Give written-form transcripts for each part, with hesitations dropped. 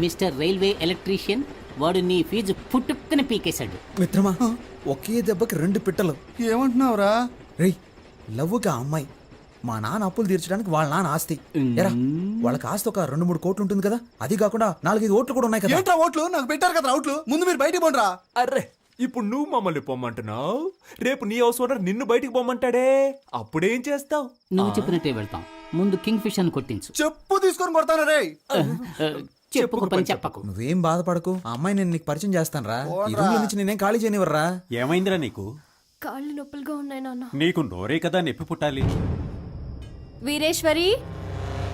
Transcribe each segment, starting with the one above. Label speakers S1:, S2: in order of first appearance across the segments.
S1: Mister railway electrician, వాడు నీ fee పుట్టుక్కని పీకేశాడు.
S2: మిత్రమా, ఒకే దెబ్బకి 2 పిట్టలు.
S3: ఏమంటున్నావురా?
S2: రేయ్, లవ్వుగా అమ్మాయి మా నాన్న అప్పులు తీర్చడానికి వాళ్ళ నాన్న ఆస్తి. ఎరా, వాళ్ళకి ఆస్తి ఒక 2-3 కోట్లు ఉంటుంది కదా, అది కాకుండా 4-5 ఓట్లు కూడా ఉన్నాయి కదా.
S3: ఏంట్రా ఓట్లు? నాకు పెట్టారు కదా అవుట్లు. ముందు మీరు బయటికి పోండిరా.
S4: అర్రే, ఇప్పుడు నువ్వు మమ్మల్ని పొమ్మంటున్నావు, రేపు నీ హౌస్ ఓనర్ నిన్ను బయటికి పొమ్మంటాడే, అప్పుడేం చేస్తావు?
S1: నువ్వు చెప్పినట్టే వెళ్తాం. ముందు కింగ్ ఫిష్ అని కొట్టించు.
S3: చెప్పు తీసుకొని కొడతాను రే.
S1: చెప్పుకో పని చెప్పకు.
S2: నువ్వేం బాధపడకు, ఆ అమ్మాయి నేను నీకు పరిచయం చేస్తాను రా. ఈ రూమ్ నుంచి నేనేం ఖాళీ చేయనివర్రా.
S5: ఏమైందిరా నీకు?
S6: కాళ్ళు నొప్పులుగా ఉన్నాయి నాన్న.
S5: నీకు నోరే కదా నొప్పి పుట్టాలి.
S6: వీరేశ్వరి,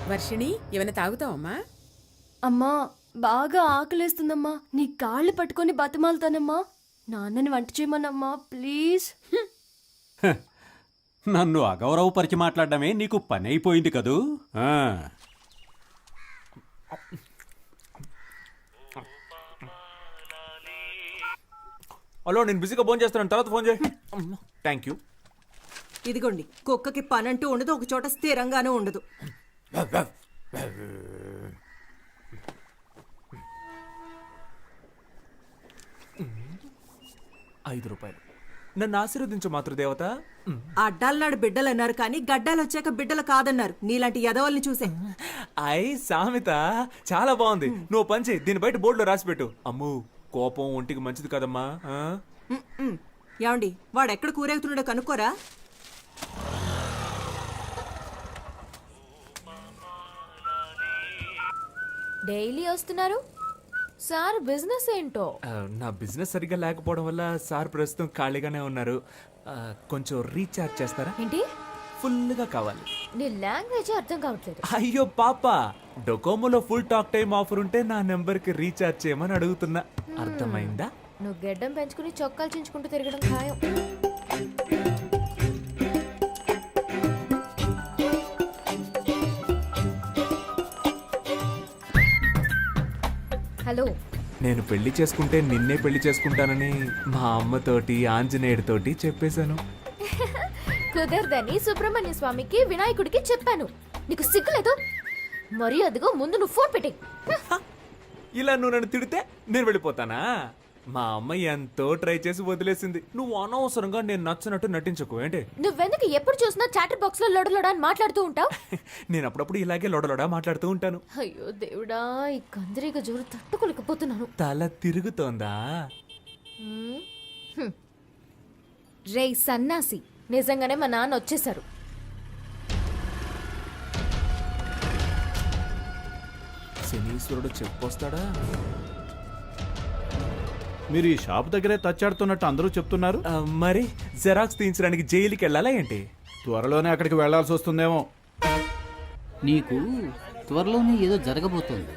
S7: వర్షిణి, ఏమైనా తాగుతావమ్మా?
S6: అమ్మా బాగా ఆకలేస్తుందమ్మా, నీ కాళ్ళు పట్టుకొని బతిమాలుతానమ్మా. నాన్నని వంట చేయమనమ్మా ప్లీజ్.
S5: నన్ను అగౌరవపరిచి మాట్లాడడమే నీకు పని అయిపోయింది కదూ.
S4: హలో, నేను బిజీగా ఫోన్ చేస్తాను, తర్వాత ఫోన్ చేయి. Thank you.
S7: ఇదిగోండి, కుక్కకి పనంటూ ఉండదు, ఒక చోట స్థిరంగానూ ఉండదు.
S4: ₹5. నన్ను ఆశీర్వదించు మాతృదేవత.
S7: అడ్డాలనాడు బిడ్డలు అన్నారు కానీ గడ్డాలు వచ్చాక బిడ్డలు కాదన్నారు. నీలాంటి యదవల్ని చూసే.
S4: సామెత చాలా బాగుంది. నువ్వు పని చేయి, దీని బయట బోర్డులో రాసి పెట్టు. అమ్ము, కోపం ఒంటికి మంచిది కదమ్మా.
S7: ఏమండి, వాడెక్కడ కూరేగుతున్నాడో కనుక్కోరా.
S6: డైలీ వస్తున్నారు సార్, బిజినెస్ ఏంటో?
S4: నా బిజినెస్ సరిగ్గా లేకపోవడం వల్ల సార్ ప్రస్తుతం ఖాళీగానే ఉన్నారు. కొంచెం రీఛార్జ్ చేస్తారా?
S6: ఏంటి?
S4: ఫుల్గా కావాలి.
S6: నీ లాంగ్వేజ్ అర్థం కావట్లేదు.
S4: అయ్యో పాప, డొకోమోలో ఫుల్ టాక్ టైం ఆఫర్ ఉంటే నా నెంబర్కి రీఛార్జ్ చేయమని అడుగుతున్నా. అర్థమైందా?
S6: నువ్వు గెడ్డం పెంచుకుని చొక్కాలు చించుకుంటూ తిరగడం ఖాయం. హలో,
S4: నేను పెళ్లి చేసుకుంటే నిన్నే పెళ్లి చేసుకుంటానని మా అమ్మతోటి ఆంజనేయుడితోటి చెప్పేశాను.
S6: కుదరదని సుబ్రహ్మణ్య స్వామికి వినాయకుడికి చెప్పాను. నీకు సిగ్గులేదు? మరి అదిగో ముందు నువ్వు ఫోన్ పెట్టే.
S4: ఇలా నువ్వు నన్ను తిడితే నేను వెళ్ళిపోతానా? మా అమ్మ ఎంతో ట్రై చేసి వదిలేసింది. నువ్వు అనవసరంగా నేను నచ్చినట్టు నటించకు. ఏంటి?
S6: నువ్వెందుకు ఎప్పుడు చూసినా చాటర్ బాక్స్ లో లొడలొడ అని మాట్లాడుతూ ఉంటావు?
S4: నేను అప్పుడప్పుడు ఇలాగే లొడలొడా మాట్లాడుతూ ఉంటాను.
S6: అయ్యో దేవుడా, ఈ కందిరీగ జోరు తట్టుకోలేకపోతున్నాను.
S4: తల తిరుగుతోందా?
S6: రే సన్నాసి, నిజంగానే మా నాన్న వచ్చేసారు.
S4: శనీశ్వరుడు చెప్పొస్తాడా?
S8: మీరు ఈ షాప్ దగ్గరే తచ్చాడుతున్నట్టు అందరూ చెప్తున్నారు.
S4: మరి జెరాక్స్ తీయించడానికి జైలుకి వెళ్ళాలా ఏంటి?
S8: త్వరలోనే అక్కడికి వెళ్లాల్సి వస్తుందేమో.
S1: నీకు త్వరలోనే ఏదో జరగబోతోంది.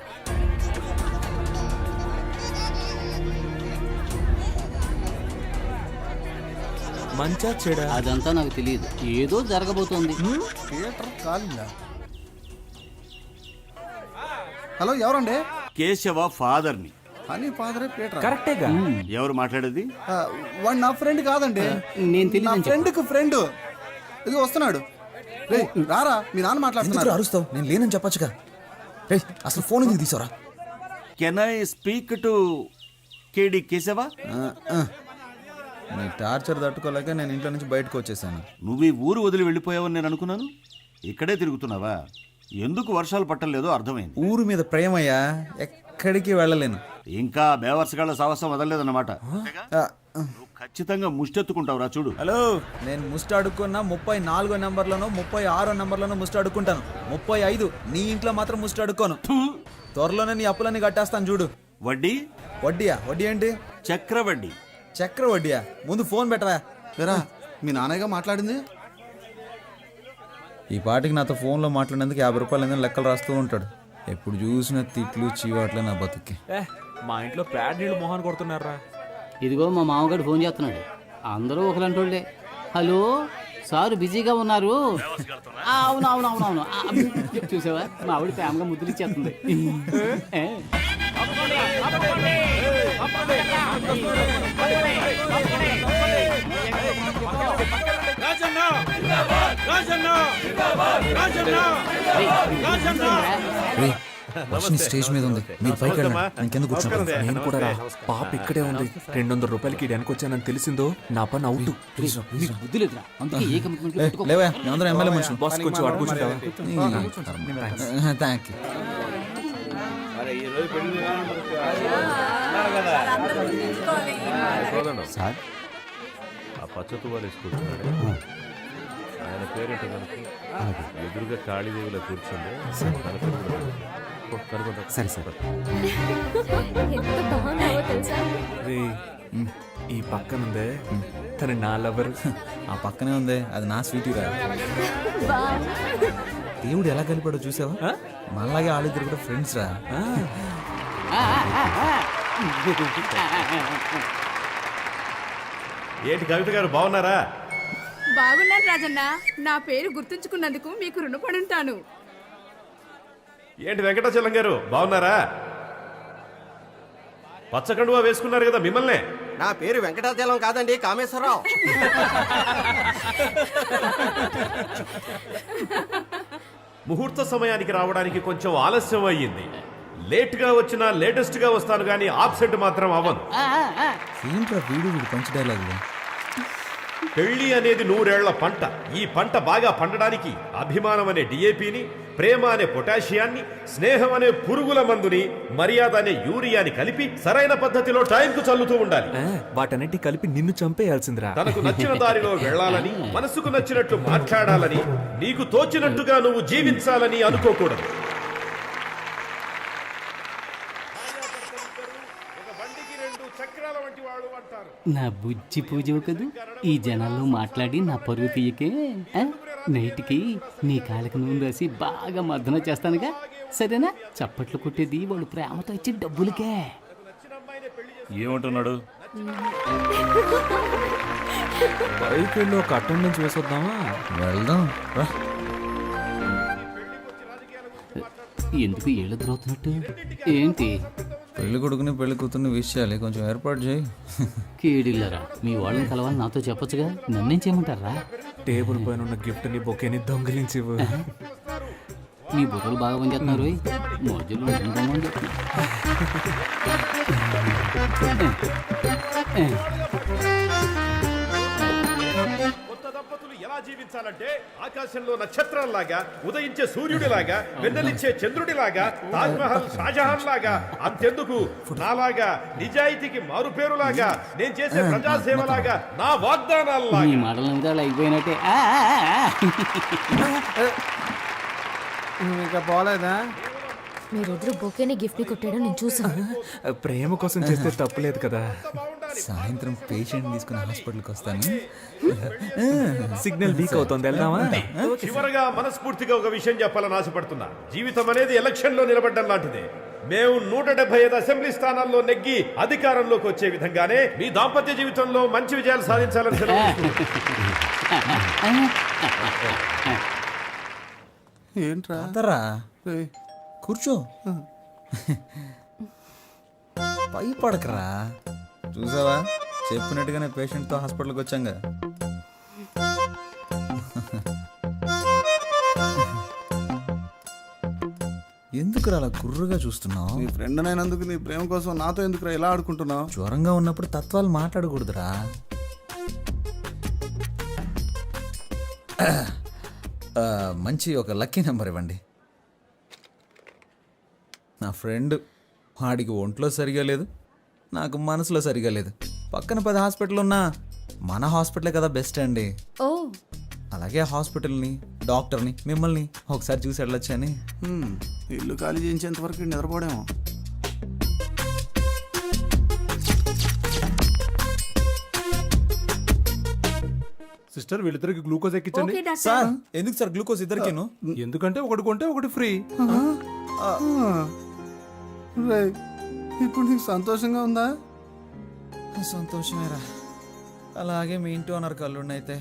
S4: మంచా చెడా?
S1: అదంతా నాకు తెలియదు, ఏదో జరగబోతోంది.
S3: థియేటర్ కాలిందా? హలో, ఎవరండి?
S9: కేశవ ఫాదర్ని.
S3: అని ఫాదరే పీటర్.
S4: కరెక్టేగా.
S9: ఎవరు మాట్లాడేది?
S3: వాడు నా ఫ్రెండ్ కాదండి,
S1: నేను
S3: నా
S1: తెలియదు.
S3: ఫ్రెండ్కి ఫ్రెండ్. ఇది వస్తున్నాడు. రే రారా, మీ నాన్న
S2: ఎందుకు
S3: మాట్లాడుతున్నారు.
S2: అరుస్తావు? నేను లేనని చెప్పొచ్చుగా. రేయ్, అసలు ఫోన్ ఎందుకు తీసారా?
S9: కెన్ ఐ స్పీక్ టు కేడి కేశవ?
S2: నీ టార్చర్ తట్టుకోలేక నేను ఇంట్లో నుంచి బయటకు వచ్చేసాను.
S9: నువ్వు ఈ ఊరు వదిలి వెళ్ళిపోయావని నేను అనుకున్నాను. ఇక్కడే తిరుగుతున్నావా? ఎందుకు వర్షాలు పట్టలేదో అర్థమైంది.
S2: ఊరు మీద ప్రేమయ్యా, ఎక్కడికి వెళ్ళలేను.
S9: ఇంకా బేవర్సగాళ్ళ సాహసం వదలలేదన్నమాట. నువ్వు ఖచ్చితంగా ముష్టెత్తుకుంటావురా, చూడు.
S2: హలో, నేను ముస్ట్ అడుక్కున్నా 34 నెంబర్లోనో 36 నెంబర్లోనో ముస్ట్ అడుక్కుంటాను. 35 నీ ఇంట్లో మాత్రం ముస్ట్ అడుక్కోను. త్వరలోనే నీ అప్పులన్నీ కట్టేస్తాను చూడు.
S9: వడ్డీ?
S2: వడ్డీయా? వడ్డీ ఏంటి?
S9: చక్రవడ్డీ.
S2: చక్ర వడ్డీయా? ముందు ఫోన్ పెట్టవా.
S3: లేరా, మీ నాన్నగా మాట్లాడింది.
S2: ఈ పాటికి నాతో ఫోన్లో మాట్లాడేందుకు 50 రూపాయలు ఏదైనా లెక్కలు రాస్తూ ఉంటాడు. ఎప్పుడు చూసిన తిట్లు చీవాట్లే నా బతుక్కి.
S4: మా ఇంట్లో ప్యాడ్ నీళ్ళు మొహాన్ కొడుతున్నారా?
S1: ఇదిగో మా మామగారు ఫోన్ చేస్తున్నాడు. అందరూ ఒకలంటోళ్ళే. హలో సార్, బిజీగా ఉన్నారు? అవునవునవునవును. చూసావా, మా ఆవిడ ప్రేమగా ముద్దులు ఇచ్చేస్తుంది.
S2: వర్షిని స్టేజ్ మీద ఉంది మీరు పైకి వెళ్ళండి నేను కింద కూర్చుంటాను
S4: నేను కూడా రా పాప ఇక్కడే ఉంది 200 రూపాయలకి వెనక్కి వచ్చానని తెలిసిందో నా పని అవుట్
S1: నీకు బుద్ధి లేదురా అందుకే ఏ కమిట్మెంట్
S2: లేవా మేమందరం ఎమ్మెల్యే మనుషులు
S4: బాస్ కొంచెం అడుగు కూర్చుంటావా
S2: థ్యాంక్ యూ
S9: సార్
S10: ఆ పచ్చ తువాలు వేసుకుంటున్నాడు ఆయన పేరేంటో కనుక ఎదురుగా కాళీదేవిలో కూర్చుంది కనుకుంటా
S5: సరే సార్
S6: ఎంత బాగున్నావో తెలుసా?
S4: రే ఈ పక్కనుందే తన నా లవర్
S2: ఆ పక్కనే ఉంది అది నా స్వీటీ రా
S6: వావ్.
S2: దేవుడు ఎలా కలిపాడో చూసావా మనలాగే వాళ్ళిద్దరు కూడా ఫ్రెండ్స్ రా
S10: ఏంటి కవిత గారు బాగున్నారా?
S7: బాగున్నాను రాజన్న. నా పేరు గుర్తుంచుకున్నందుకు మీకు రుణపడి ఉంటాను.
S10: ఏంటి వెంకటాచలం గారు బాగున్నారా? పచ్చకండువా వేసుకున్నారు కదా మిమ్మల్నే.
S3: నా పేరు వెంకటాచలం కాదండి, కామేశ్వరరావు.
S10: ముహూర్త సమయానికి రావడానికి కొంచెం ఆలస్యం అయ్యింది. లేట్గా వచ్చినా లేటెస్ట్గా వస్తాను కానీ ఆబ్సెంట్ మాత్రం అవ్వను.
S2: ఏంట్రా వీడు పంచ్ డైలాగులు
S10: పెళ్లి అనేది 100 ఏళ్ల పంట. ఈ పంట బాగా పండడానికి అభిమానం అనే డిఏపిని, ప్రేమ అనే పొటాషియాన్ని, స్నేహం అనే పురుగుల మందుని, మర్యాద అనే యూరియాని కలిపి సరైన పద్ధతిలో టైంకు చల్లుతూ ఉండాలి.
S4: వాటన్నిటి కలిపి నిన్ను చంపేయాల్సిందిరా.
S10: తనకు నచ్చిన దారిలో వెళ్ళాలని, మనసుకు నచ్చినట్లు మాట్లాడాలని, నీకు తోచినట్టుగా నువ్వు జీవించాలని అనుకోకూడదు.
S1: నా బుజ్జి పూజ కదూ ఈ జనాల్లో మాట్లాడి నా పరువు తీయకే ఆ? నైట్కి నీ కాళ్ళకి నూనె రాసి బాగా మర్దన చేస్తానుగా, సరేనా? చప్పట్లు కొట్టేది వాళ్ళు ప్రేమతో ఇచ్చే డబ్బులకే.
S9: ఏమంటున్నాడు?
S4: బైక్ వెళ్ళి ఒక అటెండెన్స్ వేసొద్దామా?
S2: వెళ్దాం రా.
S1: ఎందుకు ఏళ్ళు ద్రోతున్నట్టు ఏంటి?
S2: పెళ్లి కొడుకుని పెళ్లి కూతుర్ని విష్ చేయాలి, కొంచెం ఏర్పాటు చేయి.
S1: కీడిల్లరా మీ వాళ్ళని కలవాలని నాతో చెప్పొచ్చుగా, నన్నేం చేయమంటారా?
S4: టేబుల్ పైన ఉన్న గిఫ్ట్ ని బొకేని దొంగిలించివు.
S1: మీ బుర్రలు బాగా పనిచేస్తున్నారు. మోజులు ఉంటామండి.
S10: కొత్త దంపతులు ఎలా జీవించాలంటే ఆకాశంలో నక్షత్రాల్లాగా, ఉదయించే సూర్యుడిలాగా, వెన్నెలిచ్చే చంద్రుడిలాగా, తాజ్ మహల్ షాజహాన్ లాగా, అంతెందుకు నాలాగా నిజాయితీకి మారుపేరులాగా, నేను చేసే ప్రజాసేవలాగా, నా వాగ్దానాల్లాగా.
S1: మీ మాటల మీద అయిపోయినట్టే.
S3: ఇంకా పోలేదా?
S6: మీరిద్దరు బొకేని గిఫ్ట్ ని కొట్టడం నేను చూసాను.
S4: ప్రేమ కోసం చేస్తే తప్పులేదు కదా.
S2: సాయంత్రం పేషెంట్ తీసుకుని హాస్పిటల్కి వస్తాను.
S4: సిగ్నల్ వీక్ అవుతుంది, వెళ్దామా?
S10: చివరగా మనస్ఫూర్తిగా ఒక విషయం చెప్పాలని ఆశపడుతున్నా. జీవితం అనేది ఎలక్షన్ లో నిలబడ్డం లాంటిదే. మేము 175 అసెంబ్లీ స్థానాల్లో నెగ్గి అధికారంలోకి వచ్చే విధంగానే మీ దాంపత్య జీవితంలో మంచి విజయాలు సాధించాలని
S3: ఏంట్రా?
S2: అందరా కూర్చో. పై పడకరా. చూసావా, చెప్పినట్టుగానే పేషెంట్తో హాస్పిటల్కి వచ్చాంగా. ఎందుకురా అలా గుర్రుగా చూస్తున్నావు?
S3: నీ ఫ్రెండ్ అయినందుకు నీ ప్రేమ కోసం నాతో ఎందుకురా ఇలా ఆడుకుంటున్నావు?
S2: జ్వరంగా ఉన్నప్పుడు తత్వాలు మాట్లాడకూడదురా. మంచి ఒక లక్కీ నెంబర్ ఇవ్వండి. నా ఫ్రెండ్, వాడికి ఒంట్లో సరిగా లేదు, నాకు మనసులో సరిగా లేదు. పక్కన 10 హాస్పిటల్ ఉన్నా మన హాస్పిటలే కదా బెస్ట్ అండి.
S6: ఓ
S2: అలాగే హాస్పిటల్ని, డాక్టర్ని, మిమ్మల్ని ఒకసారి చూసి వెళ్ళొచ్చని.
S3: ఇల్లు ఖాళీ చేయించేంత వరకు నిద్రపోడేమో.
S8: సిస్టర్ వీళ్ళిద్దరికి గ్లూకోజ్ ఎక్కించండి.
S2: సార్ ఎందుకు సార్ గ్లూకోజ్ ఇద్దరికేను?
S8: ఎందుకంటే ఒకటి కొంటే ఒకటి ఫ్రీ.
S3: రేయ్, ఇప్పుడు నీకు సంతోషంగా ఉందా?
S2: సంతోషమేరా. అలాగే మీ ఇంటి ఓనర్ కళ్ళుండైతే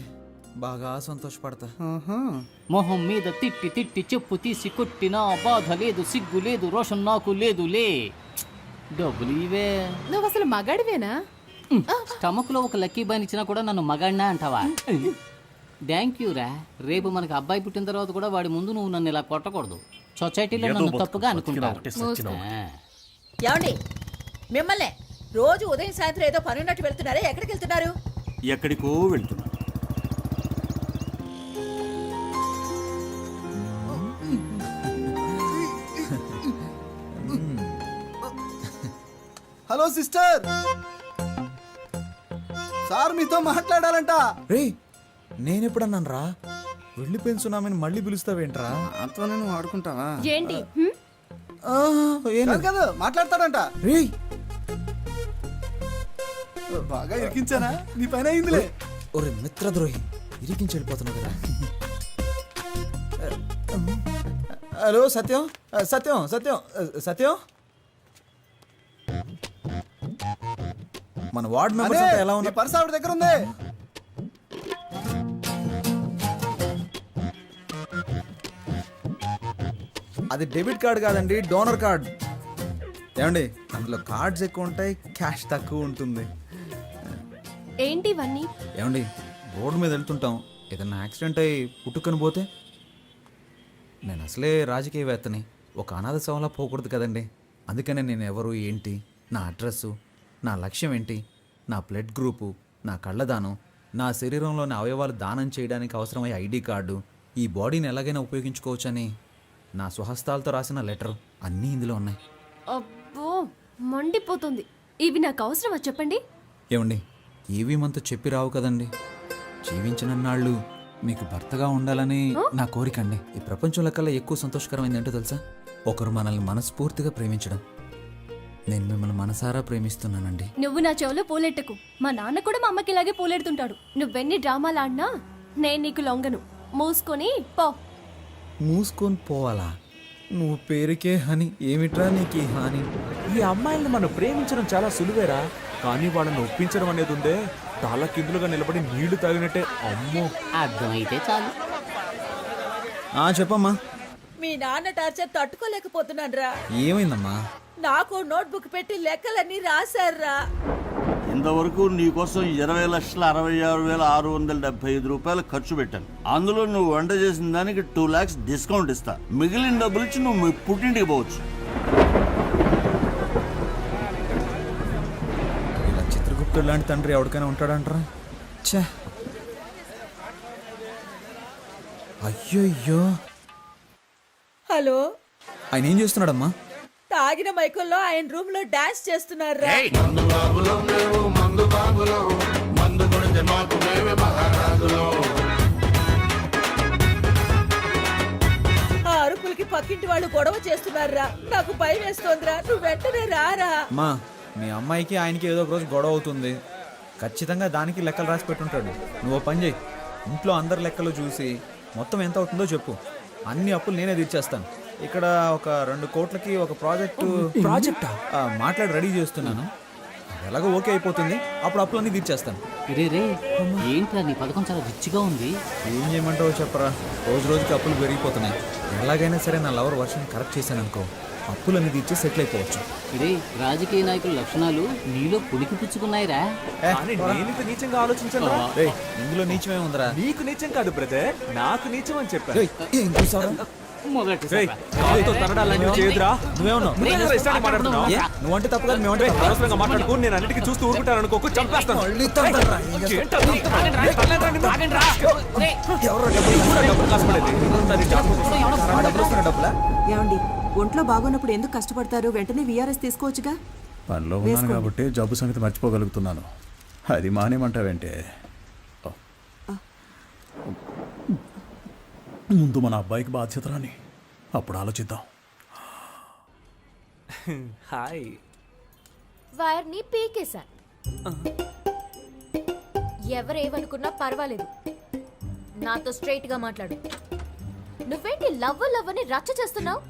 S2: బాగా సంతోషపడతా.
S1: మొహం మీద తిట్టి తిట్టి చెప్పు తీసి కొట్టినా బాధ లేదు, సిగ్గు లేదు, రోషన్ నాకు లేదులే. డబ్బులు ఇవే.
S7: నువ్వు అసలు మగాడివేనా?
S1: స్టమక్ లో ఒక లక్కీ బాయ్ ఇచ్చినా కూడా నన్ను మగాడినా అంటావా? థ్యాంక్ యూ రా. రేపు మనకి అబ్బాయి పుట్టిన తర్వాత కూడా వాడి ముందు నువ్వు నన్ను ఇలా కొట్టకూడదు. సొసైటీలో
S9: ఏదో
S1: నన్ను
S9: బతుకు,
S1: తప్పుగా
S9: బతికినా
S1: అనుకుంటారు
S9: ఒకటే, సచ్చినా
S1: ఆ.
S7: ఏమండి మిమ్మల్నే రోజు ఉదయం సాయంత్రం ఏదో పని ఉన్నట్టు వెళ్తున్నారే ఎక్కడికి వెళ్తున్నారు?
S9: ఎక్కడికో వెళ్తున్నా.
S3: హలో సిస్టర్, సార్ మీతో మాట్లాడాలంట.
S2: రే నేనెప్పుడన్నాను రా వెళ్ళిపోయిన సునామీని మళ్ళీ పిలుస్తావేంట్రా?
S3: నాతో నువ్వు ఆడుకుంటావా?
S6: ఏంటి
S3: కాదు కాదు, మాట్లాడతాడంట.
S2: రే
S3: బాగా ఇరికించానా? నీ పైన అయిందిలే.
S2: ఒరే మిత్రద్రోహి, ఇరికించి వెళ్ళిపోతున్నావు కదా. హలో సత్యం, సత్యం సత్యం సత్యం, మన వార్డ్ మెంబర్స్ అంతా ఎలా
S3: నీ
S2: ఉన్నారు?
S3: పర్స్ ఆవిడ దగ్గర ఉంది.
S2: అది డెబిట్ కార్డ్ కాదండి, డోనర్ కార్డ్. ఏమండి అందులో కార్డ్స్ ఎక్కువ ఉంటాయి, క్యాష్ తక్కువ ఉంటుంది.
S6: ఏంటి ఇవన్నీ?
S2: ఏమండి రోడ్డు మీద వెళ్తుంటాం, ఏదన్నా యాక్సిడెంట్ అయ్యి పుట్టుకొని పోతే? నేను అసలే రాజకీయవేత్తని, ఒక అనాథ శవంలా పోకూడదు కదండి. అందుకనే నేను ఎవరు ఏంటి, నా అడ్రస్సు, నా లక్ష్యం ఏంటి, నా బ్లడ్ గ్రూపు, నా కళ్ళదానం, నా శరీరంలోని అవయవాలు దానం చేయడానికి అవసరమయ్యే ఐడి కార్డు, ఈ బాడీని ఎలాగైనా ఉపయోగించుకోవచ్చని నా స్వహస్తాలతో రాసిన లెటర్ అన్నీ ఇందులో ఉన్నాయి.
S6: అబ్బో మండిపోతుంది. ఇవి నాకు అవసరమా చెప్పండి?
S2: ఏమండి ఏవి మనతో చెప్పి రావు కదండి. జీవించినన్నాళ్ళు మీకు భర్తగా ఉండాలని నా కోరికండి. ఈ ప్రపంచంలో కల్లా ఎక్కువ సంతోషకరమైంది ఏంటో తెలుసా? ఒకరు మనల్ని మనస్ఫూర్తిగా ప్రేమించడం. నేను మిమ్మల్ని మనసారా ప్రేమిస్తున్నానండి.
S6: నువ్వు నా చెవులో పూలెట్టకు. మా నాన్న కూడా మా అమ్మకి ఇలాగే పూలెడుతుంటాడు. నువ్వెన్ని డ్రామాలు ఆడినా నేను నీకు లొంగను. మూసుకొని పో.
S2: మూసుకొని పోవాలా? నువ్వు పేరుకే హని, ఏమిట్రా నీకు ఈ హాని?
S4: ఈ అమ్మాయిల్ని మనం ప్రేమించడం చాలా సులువేరా, కానీ వాళ్ళని ఒప్పించడం అనేది ఉందే తల కిందులుగా నిలబడి నీళ్లు తాగినట్టే. అమ్మో,
S1: అర్థమైతే చాలు.
S2: చెప్పమ్మా.
S7: మీ నాన్న టార్చర్ తట్టుకోలేకపోతున్నాను రా.
S2: ఏమైందమ్మా?
S7: నాకు నోట్బుక్ పెట్టి లెక్కలన్నీ రాశారా.
S9: ఇంతవరకు నీకోసం 20,66,675 రూపాయలు ఖర్చు పెట్టాను. అందులో నువ్వు వంట చేసిన దానికి 2 lakhs డిస్కౌంట్ ఇస్తా. మిగిలిన డబ్బులు ఇచ్చి నువ్వు మీ పుట్టింటికి పోవచ్చు.
S2: ఇలా చిత్రగుప్తుడు లాంటి తండ్రి ఎవరికైనా ఉంటాడంటారా? ఛే, అయ్యో.
S7: హలో,
S2: ఆయన ఏం చేస్తున్నాడమ్మా?
S7: తాగిన మైకుల్లో ఆయన రూమ్ లో డాన్స్ చేస్తున్నారా. ఆ అరుపులకి పక్కింటి వాళ్ళు గొడవ చేస్తున్నారా. నాకు భయం వేస్తోందిరా. నువ్వు వెంటనే రారా.
S2: అమ్మా, మీ అమ్మాయికి ఆయనకి ఏదో ఒక రోజు గొడవ అవుతుంది. ఖచ్చితంగా దానికి లెక్కలు రాసి పెట్టుంటాడు. నువ్వు ఓ పని చేయి, ఇంట్లో అందరి లెక్కలు చూసి మొత్తం ఎంత అవుతుందో చెప్పు. అన్ని అప్పులు నేనే తీర్చేస్తాను. ఇక్కడ ఒక 2 కోట్లకి ఒక ప్రాజెక్టా మాట్లాడి రెడీ చేస్తున్నాను. ఎలాగో ఓకే అయిపోతుంది, అప్పుడు అప్పులన్నీ తీర్చేస్తాను.
S1: రే రే, ఏంట్రా నీ పథకం చాలా రిచ్గా ఉంది.
S2: ఏం చేయమంటావో చెప్పరా? రోజు రోజుకి అప్పులు పెరిగిపోతున్నాయి. ఎలాగైనా సరే నా లవర్ వర్షన్ కరెక్ట్ చేశాను అనుకో, అప్పులన్నీ తీర్చి సెటిల్ అయిపోవచ్చు.
S1: రే, రాజకీయ నాయకుల లక్షణాలు నీలో పులికి పుచ్చుకున్నాయిరా.
S4: కానీ నేనింత నీచంగా ఆలోచించను.
S2: ఏయ్, ఇందులో నీచమే ఉందిరా.
S4: నీకు నీచం కాదు బ్రదర్, నాకు నీచం అని చెప్పాను.
S2: ఏయ్, ఏం చూసావురా?
S1: మొదటి
S4: రేయ్, కాలుతో తనడాలన్నీ చేయదురా.
S2: నువ్వేమన్నావు?
S4: నువ్వేరా ఇష్టానికి మాట్లాడుతున్నావు?
S2: ఏ? నువ్వంటే తప్పు కాదు, మేమంటే
S4: రేయ్,
S2: తప్పా?
S4: అనవసరంగా మాట్లాడుకో. నేను అన్నిటికీ చూస్తూ ఊరుకుంటాను అనుకోకు, చంపేస్తాను.
S2: మళ్ళీ తండ్రా.
S4: ఏంటది? తనలేదురా నిన్ను?
S2: ఎవరో డబ్బులు
S4: కూడా డబ్బులు కాసుపడేది. దాన్ని జాగ్రత్త చూసుకో.
S2: ఆ డబ్బులు వస్తున్న డబ్బులా?
S7: ఏమండి ఒంట్లో బాగోనప్పుడు ఎందుకు కష్టపడతారు? వెంటనే విఆర్ఎస్ తీసుకోవచ్చుగా.
S8: పనిలో ఉన్నాను కాబట్టి జబ్బు సంగతి మర్చిపోగలుగుతున్నాను. అది మానేమంటావేంటే? ముందు మన అబ్బాయికి బాధ్యత రాని, అప్పుడు ఆలోచిద్దాం.
S4: హాయ్.
S6: వైర్ని పీకేశాను. ఎవరేమనుకున్నా పర్వాలేదు, నాతో స్ట్రైట్ గా మాట్లాడు. నువ్వేంటి లవ్ అని రచ్చ చేస్తున్నావు?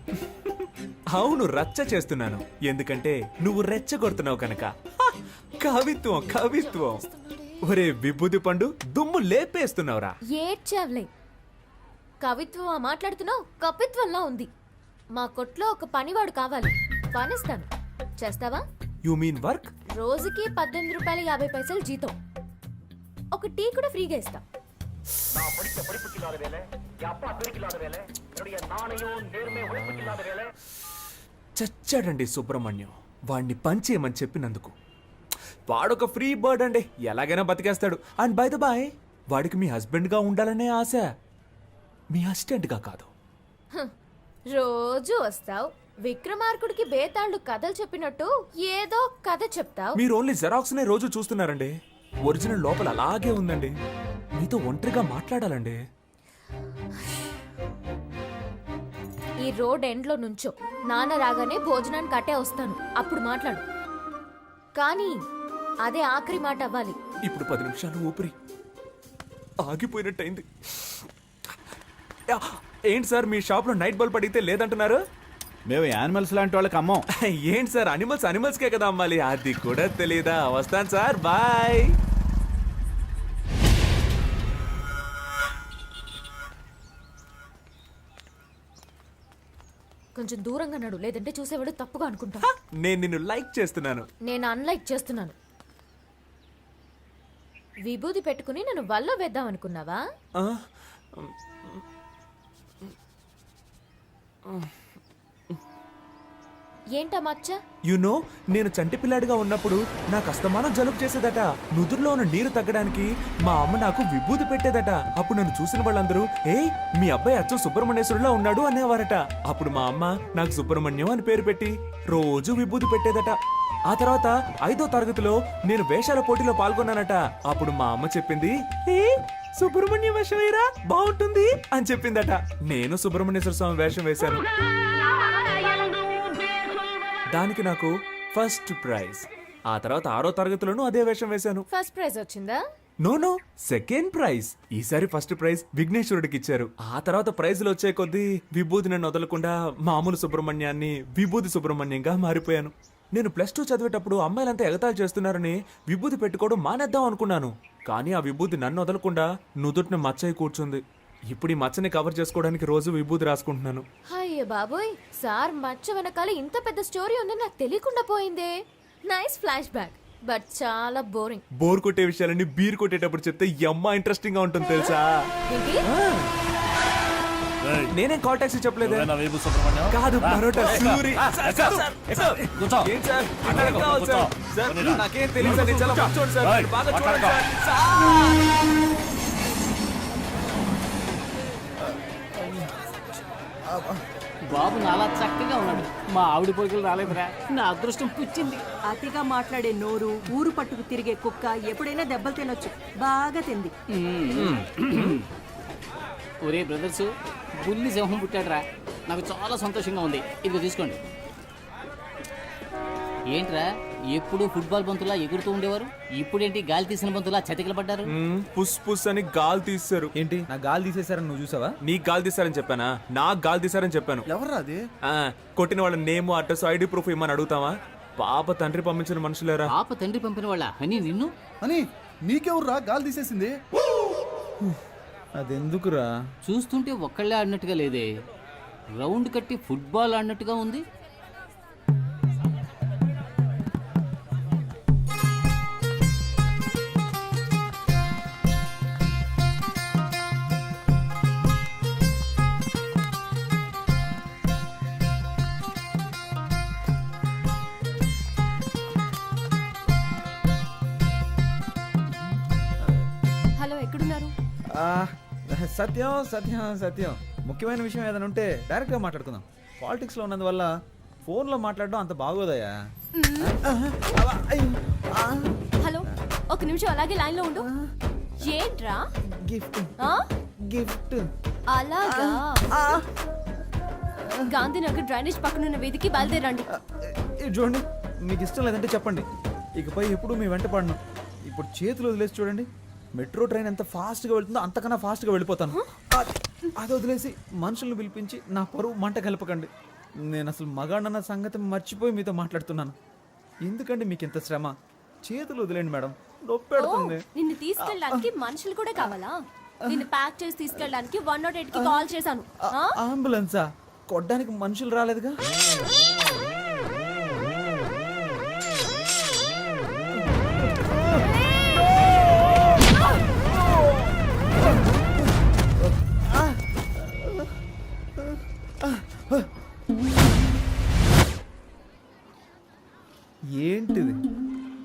S4: అవును, రచ్చ చేస్తున్నాను. ఎందుకంటే నువ్వు రెచ్చగొడుతున్నావు కనుక. హ! కవిత్వం కవిత్వం. ఒరే విభూది పండు, దుమ్ము లేపేస్తున్నావురా.
S6: ఏడ్చావులే. కవిత్వం మాట్లాడుతున్నావు, కపిత్వంలా ఉంది. మా కొట్లో ఒక పనివాడు కావాలి, పనిస్తాను. చేస్తావా?
S4: You mean work?
S6: రోజుకి 18 రూపాయలు 50 పైసలు జీతం. ఒక టీ కూడా ఫ్రీగా ఇస్తా.
S4: చచ్చాడండి సుబ్రహ్మణ్యం వాడిని పంచేయమని చెప్పినందుకు. వాడొక ఫ్రీ బర్డ్ అండి, ఎలాగైనా బతికేస్తాడు. అండ్ బై ద బాయ్, వాడికి మీ హస్బెండ్గా ఉండాలనే ఆశ, మీ అసిస్టెంట్గా కాదు.
S6: రోజు వస్తావు విక్రమార్కుడికి బేతాళుడు కథలు చెప్పినట్టు ఏదో కథ చెప్తావు.
S4: మీరు ఓన్లీ జెరాక్స్ నే రోజు చూస్తున్నారండి. ఒరిజినల్ లోపల అలాగే ఉందండి. మీతో ఒంటరిగా మాట్లాడాలండి.
S6: ఈ రోడ్ ఎండ్ లో నుంచో, నాన్న రాగానే భోజనానికి అట్టే వస్తాను, అప్పుడు మాట్లాడు. కానీ అదే ఆఖరి మాట అవ్వాలి.
S4: ఇప్పుడు 10 నిమిషాలు ఊపిరి ఆగిపోయినట్టయింది. యా, ఏంటి సార్ మీ షాప్ లో నైట్ బల్బ్ అడిగితే లేదంటున్నారు?
S8: మేము యానిమల్స్ లాంటి వాళ్ళకి అమ్మం.
S4: ఏంటి సార్ అనిమల్స్కే కదా అమ్మాలి, అది కూడా తెలీదా? వస్తాను సార్, బాయ్.
S6: కొంచెం దూరంగా నడు, లేదంటే చూసేవాడు తప్పుగా అనుకుంటా.
S4: నేను నిన్ను లైక్ చేస్తున్నాను.
S6: నేను అన్లైక్ చేస్తున్నాను. విభూది పెట్టుకుని నన్ను వల్ల వేద్దాం అనుకున్నావా?
S4: ఆ?
S6: ఏంటా మచ్చ?
S4: యునో నేను చంటి పిల్లాడిగా ఉన్నప్పుడు నాకు అస్తమానం జలుబు చేసేదట. నుదురులో ఉన్న నీరు తగ్గడానికి మా అమ్మ నాకు విభూది పెట్టేదట. అప్పుడు నన్ను చూసిన వాళ్ళందరూ ఏయ్ మీ అబ్బాయి అచ్చం సుబ్రహ్మణ్యేశ్వరులా ఉన్నాడు అనేవారట. అప్పుడు మా అమ్మ నాకు సుబ్రహ్మణ్యం అని పేరు పెట్టి రోజు విభూది పెట్టేదట. ఆ తర్వాత 5వ తరగతిలో నేను వేషాల పోటీలో పాల్గొన్నానట. అప్పుడు మా అమ్మ చెప్పింది, ఏ సుబ్రహ్మణ్యం వేషం వేయరా బాగుంటుంది అని చెప్పిందట. నేను సుబ్రహ్మణ్యేశ్వర స్వామి వేషం వేశాను. దానికి నాకు ఫస్ట్ ప్రైజ్. ఆ తర్వాత 6వ తరగతిలోనూ అదే వేషం వేశాను.
S6: ఫస్ట్ ప్రైజ్ వచ్చిందా?
S4: No second prize. ఈసారి ఫస్ట్ ప్రైజ్ విఘ్నేశ్వరుడికి ఇచ్చారు. ఆ తర్వాత ప్రైజులు వచ్చే కొద్దీ విభూది నన్ను వదలకుండా మామూలు సుబ్రహ్మణ్యాన్ని విభూది సుబ్రహ్మణ్యంగా మారిపోయాను. నేను +2 చదివేటప్పుడు అమ్మాయిలంతా ఎగతాళి చేస్తున్నారని విభూది పెట్టుకోవడం మానేద్దాం అనుకున్నాను. కానీ ఆ విభూది నన్ను వదలకుండా నుదుటిని మచ్చయి కూర్చుంది. ఇప్పుడు ఈ మచ్చని కవర్ చేసుకోవడానికి రోజు విభూది రాసుకుంటున్నాను.
S6: అయ్యో బాబోయ్, సార్ మచ్చ వెనకాల ఇంత పెద్ద స్టోరీ ఉందని నాకు తెలియకుండా పోయిందే. నైస్ ఫ్లాష్ బ్యాక్, బట్ చాలా బోరింగ్.
S4: బోర్ కొట్టే విషయాలన్నీ బీర్ కొట్టేటప్పుడు చెప్తే యమ్మ ఇంట్రెస్టింగ్ గా ఉంటుంది తెలుసా? నేనేం కాల్ టాక్సీ చెప్పలేదు. కాదు పరోటా సూరి. ఏం సార్? ఇక్కడికి కావాలి సార్. సార్, నాకేం తెలియదు సార్, నేను చాలా మంచోడు సార్. మీరు బాగా చూడండి సార్.
S1: బాబు నాలా చక్కగా ఉన్నాడు. మా ఆవిడ పొరుగులు రాలేదురా, నా అదృష్టం పుచ్చింది.
S7: అతిగా మాట్లాడే నోరు, ఊరు పట్టుకు తిరిగే కుక్క ఎప్పుడైనా దెబ్బలు తినొచ్చు. బాగా తింది.
S1: ఒరే బ్రదర్స్, బుల్లి సింహం పుట్టాడురా, నాకు చాలా సంతోషంగా ఉంది. ఇదిగో తీసుకోండి. ఏంట్రా ఎప్పుడు ఫుట్బాల్ బంతులా ఎగురుతూ ఉండేవారు, ఇప్పుడేంటి గాలి తీసిన బంతులా చతికిల పడ్డారు?
S4: పుస్ పుస్ అని గాలి తీస్తారు.
S2: ఏంటి నా గాలి తీసేశారని నువ్వు చూసావా?
S4: నీకు గాలి తీసారని చెప్పానా? నాకు గాలి తీసారని చెప్పాను.
S3: ఎవర్రా అది?
S4: కొట్టిన వాళ్ళ నేమ్, అడ్రస్, ఐడి ప్రూఫ్ ఇమ్మని అడుగుతావా? పాప తండ్రి పంపించిన మనుషులేరా.
S1: పాప తండ్రి పంపిన వాళ్ళ అని నిన్ను
S3: అని నీకెవర్రా గాలి తీసేసింది?
S2: అదెందుకురా?
S1: చూస్తుంటే ఒక్కళ్ళే ఆడినట్టుగా లేదే, రౌండ్ కట్టి ఫుట్బాల్ ఆడినట్టుగా ఉంది.
S6: హలో, ఎక్కడున్నారు?
S2: సత్యం సత్యం సత్యం ముఖ్యమైన విషయం ఏదైనా ఉంటే డైరెక్ట్గా మాట్లాడుకుందాం. పాలిటిక్స్లో ఉన్నందువల్ల ఫోన్లో మాట్లాడడం అంత బాగోదయ్యా.
S6: హలో, ఒక నిమిషం అలాగే లైన్ లో ఉండు. ఏంట్రా?
S2: గిఫ్ట్
S6: ఆ?
S2: గిఫ్ట్.
S6: అలాగా? గాంధీనగర్ డ్రైనేజ్ పక్కనున్న వీధికి బయలుదేరండి.
S2: ఇది చూడండి, మీకు ఇష్టం లేదంటే చెప్పండి, ఇకపై ఎప్పుడు మీ వెంట పడను. ఇప్పుడు చేతులు వదిలేసి చూడండి, మెట్రో ట్రైన్ ఎంత ఫాస్ట్గా వెళ్తుందో అంతకన్నా ఫాస్ట్గా వెళ్ళిపోతాను. అది వదిలేసి మనుషులను పిలిపించి నా పరువు మంట కలపకండి. నేను అసలు మగాడన్న సంగతి మర్చిపోయి మీతో మాట్లాడుతున్నాను. ఎందుకండి మీకు ఇంత శ్రమ? చేతులు వదిలేండి మేడం, నొప్పి పెడుతుంది.
S6: నిన్ను తీసుకెళ్ళడానికి మనుషులు కూడా కావాలా? నిన్ను ప్యాక్ చేసి తీసుకెళ్ళడానికి 108 కి కాల్ చేశాను.
S2: అంబులెన్సా? కొట్టడానికి మనుషులు రాలేదుగా. ఏంటిది?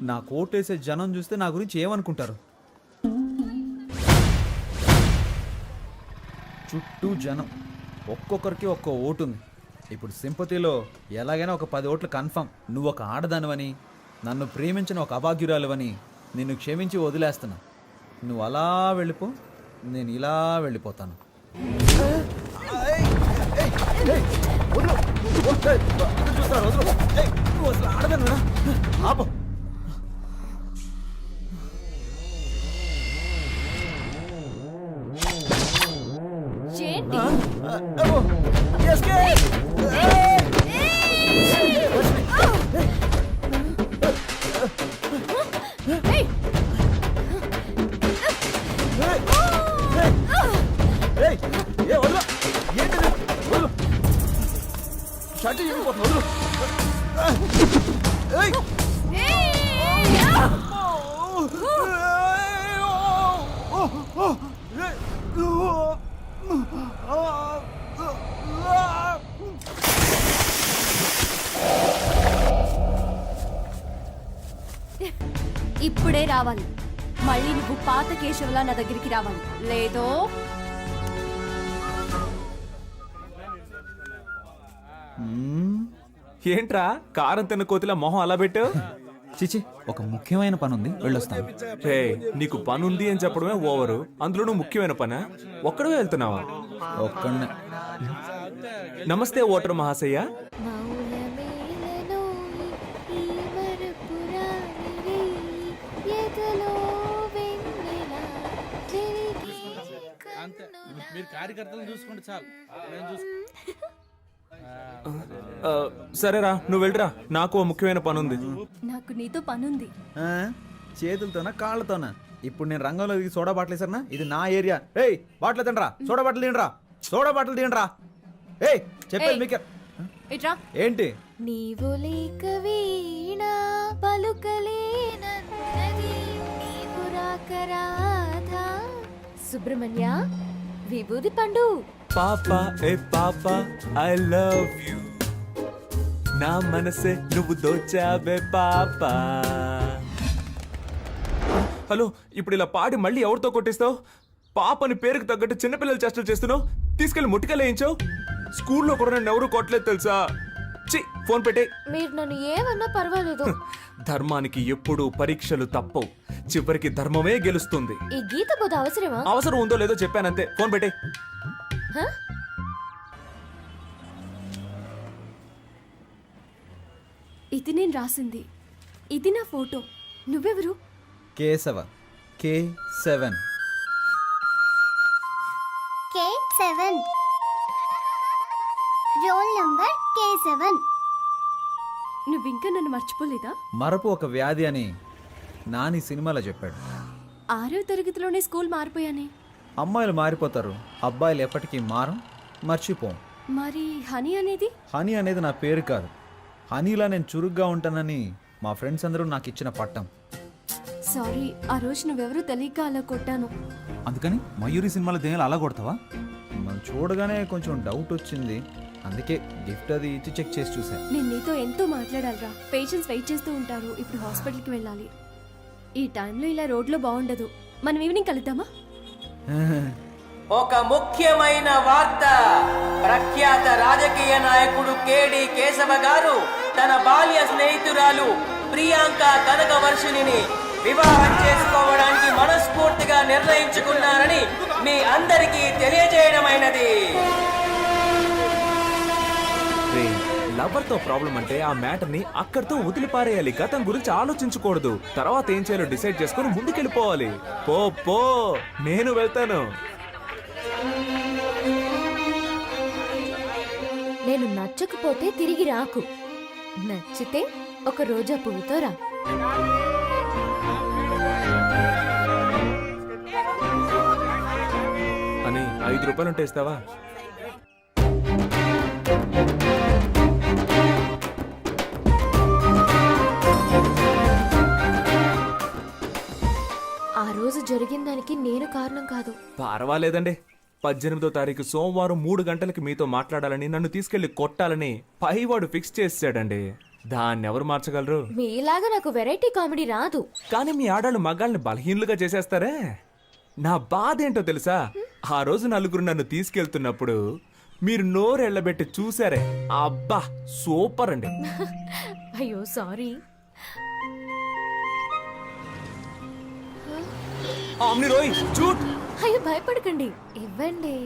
S2: నా కోటేసే జనం చూస్తే నా గురించి ఏమనుకుంటారు? చుట్టూ జనం, ఒక్కొక్కరికి ఒక్కో ఓటు ఉంది. ఇప్పుడు సింపతిలో ఎలాగైనా ఒక 10 ఓట్లు కన్ఫర్మ్. నువ్వు ఒక ఆడదానివని, నన్ను ప్రేమించిన ఒక అభాగ్యురాలువని నిన్ను క్షమించి వదిలేస్తున్నా. నువ్వు అలా వెళ్ళిపో, నేను ఇలా వెళ్ళిపోతాను.
S6: ఏంటి? ఏయ్!
S11: ఇప్పుడే రావాలి. మళ్ళీ నువ్వు పాత కేశవలా నా దగ్గరికి రావాలి, లేదో
S4: ఏంట్రా కారం తిన్న కోతిలా మొహం అలా పెట్టావు?
S2: చిచి, ఒక ముఖ్యమైన పని ఉంది, వెళ్ళొస్తాను.
S4: హే, నీకు పని ఉంది అని చెప్పడమే ఓవరు, అందులోనూ ముఖ్యమైన పనా? ఒక్కడే వెళ్తున్నావా?
S2: ఒక్కడనే.
S4: నమస్తే ఓటర్ మహాశయ్య.
S3: మీరు కార్యకర్తలను చూసుకుంటే చాలు.
S4: సరేరా, నువ్వు వెళ్ళరా, నాకు ఓ ముఖ్యమైన పని ఉంది.
S11: నాకు నీతో పనుంది.
S2: చేతులతోనా కాళ్ళతోనా? ఇప్పుడు నేను రంగంలో దిగి సోడా బాటిల్ వేసారనా? ఇది నా ఏరియా. ఏయ్, బాటిల్ తినరా, సోడా బాటిల్ తినరా, సోడా బాటిల్ తినరా. ఏయ్, చెప్పేది మీకు
S11: ఇట్రా.
S2: ఏంటి?
S6: నీవు లేక వీణా పలుకలేనన్నది, నీవు రాక రాధా. సుబ్రహ్మణ్య, విభూది పండు.
S4: పాపా ఏ పాపా, ఐ లవ్ యు. నా మనసే నువ్వు దోచావే పాపా. హలో, ఇప్పుడు ఇలా పాడి మళ్ళీ ఎవరితో కొట్టిస్తావు? పాపని పేరుకు తగ్గట్టు చిన్నపిల్లలు చేష్టలు చేస్తున్నావు. తీసుకెళ్లి ముట్టికలేయించావు. స్కూల్లో కూడా నన్ను ఎవరు కొట్టలేదు తెలుసా? చి, ఫోన్ పెట్టే.
S6: మీరు నన్ను ఏమన్నా పర్వాలేదు.
S4: ధర్మానికి ఎప్పుడూ పరీక్షలు తప్పవు, చివరికి ధర్మమే గెలుస్తుంది.
S6: ఈ గీత బోధ అవసరమా?
S4: అవసరం ఉందో లేదో చెప్పానంతే, ఫోన్ పెట్టే.
S6: హ?
S11: ఇది నేను రాసింది, ఇది నా ఫోటో. నువ్వెవరు?
S2: Keshava, K7.
S11: K7. Roll number K7. నువ్వింకా నన్ను మర్చిపోలేదా?
S2: మరపు ఒక వ్యాధి అని నాని సినిమాలో చెప్పాడు.
S11: 6వ తరగతిలోనే స్కూల్ మారిపోయానే.
S2: అమ్మాయిలు మారిపోతారు, అబ్బాయిలు ఎప్పటికీ మారం, మర్చిపోం.
S11: మరి హనీ అనేది?
S2: హనీ అనేది నా పేరు కాదు. హనీలా నేను చురుగ్గా ఉంటానని మా ఫ్రెండ్స్ అందరూ నాకు ఇచ్చిన పట్టం.
S11: సారీ, ఆ రోజు నువ్వెవరో తెలియక అలా కొట్టాను.
S2: అందుకని మయూరి సినిమాలో దేనిలో అలా కొడతావా? మనం చూడగానే కొంచెం డౌట్ వచ్చింది, అందుకే గిఫ్ట్ అది ఇచ్చి చెక్ చేసి చూశాను.
S11: నేను నీతో ఎంతో మాట్లాడాలిరా. పేషెంట్స్ వెయిట్ చేస్తూ ఉంటారు. ఇప్పుడు హాస్పిటల్కి వెళ్ళాలి. ఈ టైంలో ఇలా రోడ్లో బాగుండదు. మనం ఈవినింగ్ కలుద్దామా?
S12: ఒక ముఖ్యమైన వార్త. ప్రఖ్యాత రాజకీయ నాయకుడు కేడి కేశవ గారు తన బాల్య స్నేహితురాలు ప్రియాంక కనకవర్షిణిని వివాహం చేసుకోవడానికి మనస్ఫూర్తిగా నిర్ణయించుకున్నారని మీ అందరికీ తెలియజేయడమైనది.
S4: లవర్ తో ప్రాబ్లం అంటే ఆ మ్యాటర్ ని అక్కడితో వదిలిపారేయాలి. గతం గురించి ఆలోచించకూడదు. తర్వాత ఏం చేయాలో డిసైడ్ చేసుకుని ముందుకెళ్ళిపోవాలి. పో పో, నేను వెళ్తాను.
S6: నేను నచ్చకపోతే తిరిగి రాకు, నచ్చితే ఒక రోజా పువ్వుతో రా.
S4: అని 5 రూపాయలు ఉంటే ఇస్తావా?
S6: ఆ రోజు జరిగిన దానికి నేను కారణం కాదు.
S4: పర్వాలేదండి. 18వ తారీఖు సోమవారం 3 గంటలకి మీతో మాట్లాడాలని, నన్ను తీసుకెళ్లి కొట్టాలని పైవాడు ఫిక్స్ చేసాడండి. దాన్ని ఎవరు మార్చగలరు?
S6: మీలాగా నాకు వెరైటీ కామెడీ రాదు.
S4: కానీ మీ ఆడాళ్ళు మగాళ్ళని బలహీనులుగా చేసేస్తారే. నా బాధ ఏంటో తెలుసా? ఆ రోజు నలుగురు నన్ను తీసుకెళ్తున్నప్పుడు మీరు నోరు ఎళ్ళబెట్టి చూసారే, అబ్బా సూపర్ అండి.
S6: అయ్యో సారీ.
S4: ఆమ్ని రోయ్ చూట్.
S6: అయ్యో భయపడకండి, ఇవ్వండి.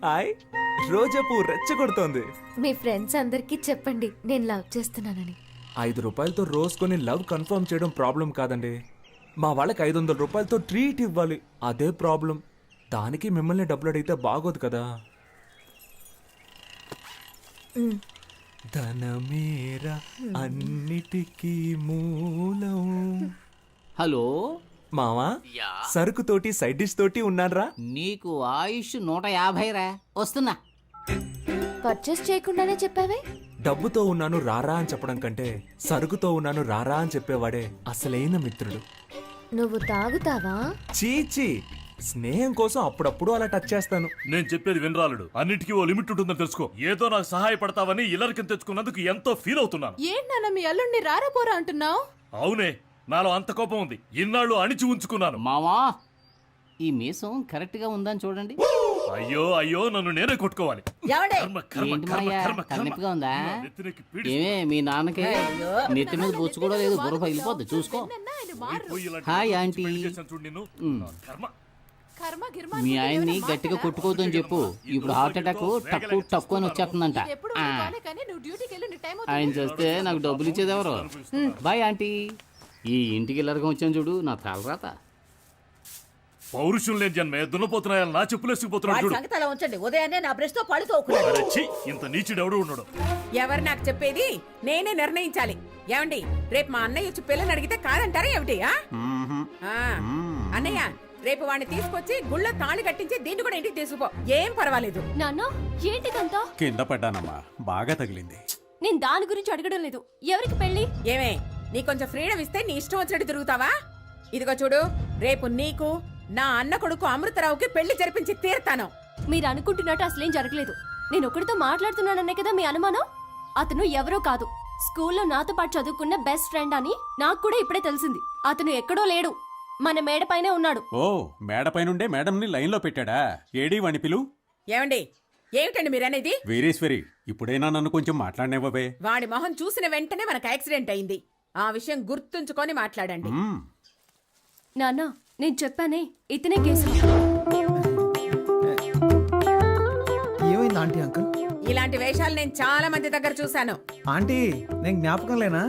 S4: హాయ్, రోజా పువ్వు రెచ్చగొడుతోంది.
S6: మీ ఫ్రెండ్స్ అందరికీ చెప్పండి నేను లవ్ చేస్తున్నానని.
S4: 5 రూపాయలతో రోజ్ కొని లవ్ కన్ఫర్మ్ చేయడం ప్రాబ్లం కాదండి. మా వాళ్ళకి 500 రూపాయలతో ట్రీట్ ఇవ్వాలి, అదే ప్రాబ్లం. దానికి మిమ్మల్ని డబ్బులు అడిగితే బాగోదు కదా. ధనమేరా అన్నిటికీ మూలం.
S1: హలో
S4: మావా, సరుకు తోటి సైడ్ డిష్ తోటి ఉన్నారా?
S1: నీకు ఆయుష్ 150 రా. వస్తున్నా.
S6: పర్చేస్ చేయకుండానే చెప్పావే.
S4: డబ్బుతో ఉన్నాను రారా అని చెప్పడం కంటే సరుకుతో ఉన్నాను రారా అని చెప్పేవాడే అసలైన మిత్రుడు.
S6: నువ్వు తాగుతావా?
S4: చీచి, స్నేహం కోసం అప్పుడప్పుడు అలా టచ్ చేస్తాను.
S10: నేను చెప్పేది వినరాలుడు, అన్నిటికీ ఓ లిమిట్ ఉంటుందని తెలుసుకో. ఏదో నాకు సహాయపడతావని ఇల్లరికం తెచ్చుకున్నందుకు ఎంతో ఫీల్ అవుతున్నాను.
S7: ఏంటన్నా మీ అల్లుడిని రారాపోరా అంటున్నావు?
S10: అవునే, నాలో అంత కోపం ఉంది. ఇన్నాళ్ళు అణిచి ఉంచుకున్నాను.
S1: మావా, ఈ మీసం కరెక్ట్ గా ఉందని చూడండి.
S10: అయ్యో అయ్యో, నన్ను నేనే కొట్టుకోవాలి.
S7: ఏమండే?
S10: కర్మ, కర్మ,
S1: ఏంటి
S10: కర్మ,
S1: మాయా,
S10: కర్మ, కర్మ.
S1: తలనొప్పిగా ఉందా?
S10: నా నెత్తినెక్కి పీడిస్తు-
S1: ఏమే మీ నాన్నకి నెత్తి మీద బొచ్చు కూడా లేదు, బుర్ర పగిలిపోద్ది చూసుకో.
S10: పోయి ఇలాంటి
S1: హాయ్
S10: పిచ్చి
S1: ఆంటీ.
S10: పెళ్లి చేశాను చూడు నిన్ను. నా కర్మ.
S1: మీ ఆయన్ని గట్టిగా కొట్టుకోవద్దని చెప్పు. ఇప్పుడు హార్ట్ అటాక్ టక్కు టక్కు అని వచ్చేస్తుందంట. ఆ, ఆయన చేస్తే నాకు డబ్బులు ఇచ్చేది ఎవరు? Bye aunty. ఈ ఇంటికి ఇల్లరకం వచ్చాను చూడు, నా తలరాత.
S10: పౌరుషం లేని జన్మే దున్నపోతున్నాయని నా చెప్పులేసుకుపోతున్నాడు
S7: వాడి
S10: చూడు.
S7: సంగతి అలా ఉంచండి. ఉదయాన్నే నా బ్రష్ తో పళ్ళు తోకున్నాడు.
S10: అరే ఛీ, ఇంత నీచుడు ఎవడు ఉన్నాడు?
S7: ఎవరు నాకు చెప్పేది? నేనే నిర్ణయించాలి. ఏమండి, రేపు మా అన్నయ్య వచ్చి పిల్లని అడిగితే కాదంటారా ఏమిటి? అన్నయ్య, రేపు వాడిని తీసుకొచ్చి గుళ్ళ తాళి కట్టించి దీన్ని కూడా ఇంటికి తీసుకుపో. ఏం పర్వాలేదు.
S11: నాన్న ఏంటిదంతా?
S5: కింద పడ్డానమ్మా, బాగా తగిలింది.
S11: నేను దాని గురించి అడగడం లేదు. ఎవరికి పెళ్లి?
S7: ఏమే, నీ కొంచెం ఫ్రీడమ్ ఇస్తే నీ ఇష్టం వచ్చినట్టు తిరుగుతావా? ఇదిగో చూడు, రేపు నీకు నా అన్న కొడుకు అమృతరావుకి పెళ్లి జరిపించి తీరుతాను.
S11: మీరు అనుకుంటున్నట్టు అసలేం జరగలేదు. నేను ఒకరితో మాట్లాడుతున్నాననే కదా మీ అనుమానం. అతను ఎవరో కాదు, స్కూల్లో నాతో పాటు చదువుకున్న బెస్ట్ ఫ్రెండ్ అని నాకు కూడా ఇప్పుడే తెలిసింది. అతను ఎక్కడో లేడు, మన మేడపైనే ఉన్నాడు.
S5: ఓ, మేడపైనుండే మేడంని లైన్లో పెట్టాడా? ఏడీ వాణి పిలు.
S7: ఏమండి, ఏమిటండి మీరనేది?
S5: వీరేశ్వరి, ఇప్పుడైనా నన్ను కొంచెం మాట్లాడనివ్వవే.
S7: వాడి మొహం చూసిన వెంటనే మనకు యాక్సిడెంట్ అయింది. ఆ విషయం గుర్తుంచుకొని మాట్లాడండి.
S11: నాన్న, నేను చెప్పానే, ఇతనే కేసు.
S2: ఏమైంది ఆంటీ అంకుల్?
S7: ఇలాంటి వేషాలు నేను చాలా మంది దగ్గర చూశాను.
S2: ఆంటీ, నేను జ్ఞాపకం లేనా?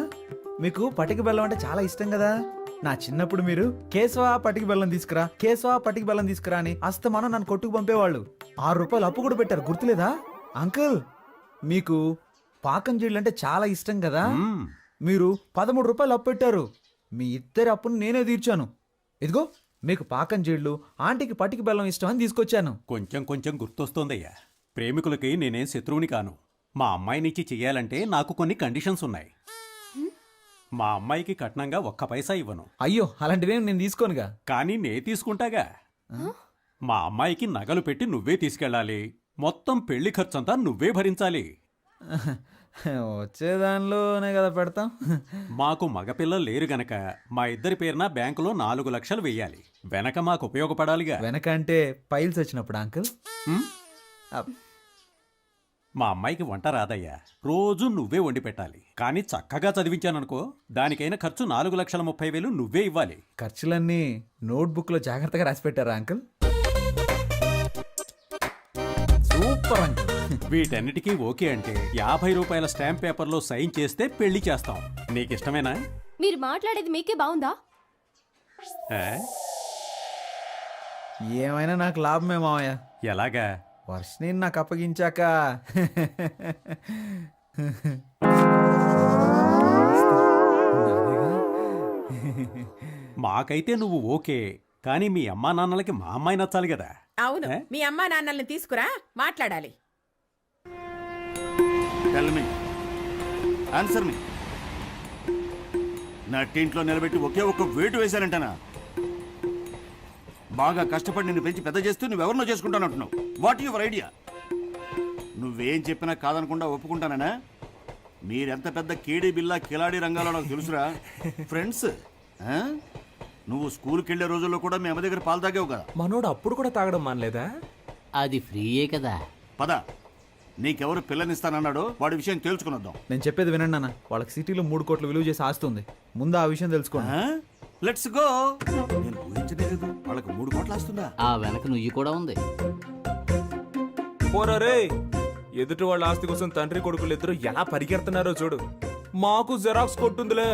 S2: మీకు పటిక బెల్లం అంటే చాలా ఇష్టం కదా. నా చిన్నప్పుడు మీరు కేశవా పటిక బెల్లం తీసుకురా, కేశవా పటిక బెల్లం తీసుకురా అని అస్తమానం నన్ను కొట్టుకు పంపేవాళ్ళు. 6 రూపాయలు అప్పు కూడా పెట్టారు, గుర్తులేదా? అంకుల్, మీకు పాకం జీళ్ళు అంటే చాలా ఇష్టం కదా. మీరు 13 రూపాయలు అప్పు పెట్టారు. మీ ఇద్దరి అప్పును నేనే తీర్చాను. ఇదిగో మీకు పాకం జీళ్ళు, ఆంటీకి పటిక బెల్లం ఇష్టం అని తీసుకొచ్చాను.
S5: కొంచెం కొంచెం గుర్తొస్తోందయ్యా. ప్రేమికులకి నేనేం శత్రువుని కాను. మా అమ్మాయినిచ్చి చెయ్యాలంటే నాకు కొన్ని కండిషన్స్ ఉన్నాయి. మా అమ్మాయికి కట్నంగా 1 పైసా ఇవ్వను.
S2: అయ్యో, అలాంటివేం నేను తీసుకోనుగా.
S5: కానీ నే తీసుకుంటాగా. మా అమ్మాయికి నగలు పెట్టి నువ్వే తీసుకెళ్ళాలి. మొత్తం పెళ్లి ఖర్చంతా నువ్వే భరించాలి.
S2: వచ్చేదానిలోనే కదా పెడతాం.
S5: మాకు మగపిల్లలు లేరు గనక మా ఇద్దరి పేరున బ్యాంకులో 4 లక్షలు వెయ్యాలి. వెనక మాకు ఉపయోగపడాలిగా.
S2: వెనక అంటే పైల్స్ వచ్చినప్పుడు అంకుల్.
S5: మా అమ్మాయికి వంట రాదయ్యా. రోజు నువ్వే వండి పెట్టాలి. కానీ చక్కగా చదివించాననుకో, దానికైన ఖర్చు 4,30,000 నువ్వే ఇవ్వాలి.
S2: ఖర్చులన్నీ నోట్బుక్ లో జాగ్రత్తగా రాసి పెట్టారా అంకుల్? Super uncle.
S5: వీటన్నిటికీ ఓకే అంటే 50 రూపాయల స్టాంప్ పేపర్లో సైన్ చేస్తే పెళ్లి చేస్తాం. నీకిష్టమేనా?
S11: మీరు మాట్లాడేది మీకే బాగుందా?
S2: ఏమైనా నాకు లాభమే మావయ్య.
S5: ఎలాగా?
S2: వర్షని నాకు అప్పగించాక
S5: మాకైతే నువ్వు ఓకే, కానీ మీ అమ్మా నాన్నలకి మా అమ్మాయి నచ్చాలి కదా.
S7: అవును, మీ అమ్మా నాన్నల్ని తీసుకురా, మాట్లాడాలి.
S9: Tell me. Answer me. నా టీంట్లో నిలబెట్టి ఒకే ఒక్క వేటు వేశారంటనా? బాగా కష్టపడి నిన్ను పెంచి పెద్ద చేస్తూ నువ్వెవరినో చేసుకుంటానంటున్నావు. What your idea? నువ్వేం చెప్పినా కాదనకుండా ఒప్పుకుంటానా? మీరెంత పెద్ద కేడీ బిల్లా కిలాడీ రంగాలో నాకు తెలుసురా. ఫ్రెండ్స్, నువ్వు స్కూల్కి వెళ్ళే రోజుల్లో కూడా మీ అమ్మ దగ్గర పాలు తాగావు కదా.
S4: మనోడు అప్పుడు కూడా తాగడం మానలేదా?
S1: అది ఫ్రీయే కదా.
S9: పద, నీకెవరు పిల్లనిస్తానన్నాడో వాడి విషయం తేల్చుకునొద్దాం.
S2: నేను చెప్పేది వినండి అన్న. వాళ్ళకి సిటీలో 3 కోట్లు విలువ చేసి ఆస్తుంది. ముందు ఆ విషయం తెలుసుకోండి.
S9: Let's go. నేను ఊహించలేదు వాళ్ళకి 3 కోట్లు వస్తుందా.
S1: ఆ వెనక నుయ్యి కూడా ఉంది.
S4: పోరా రే, ఎదుటి వాళ్ళ ఆస్తి కోసం తండ్రి కొడుకులు ఇద్దరు ఎలా పరిగెడుతున్నారో చూడు. మాకు జెరాక్స్ కొట్టుందిలే.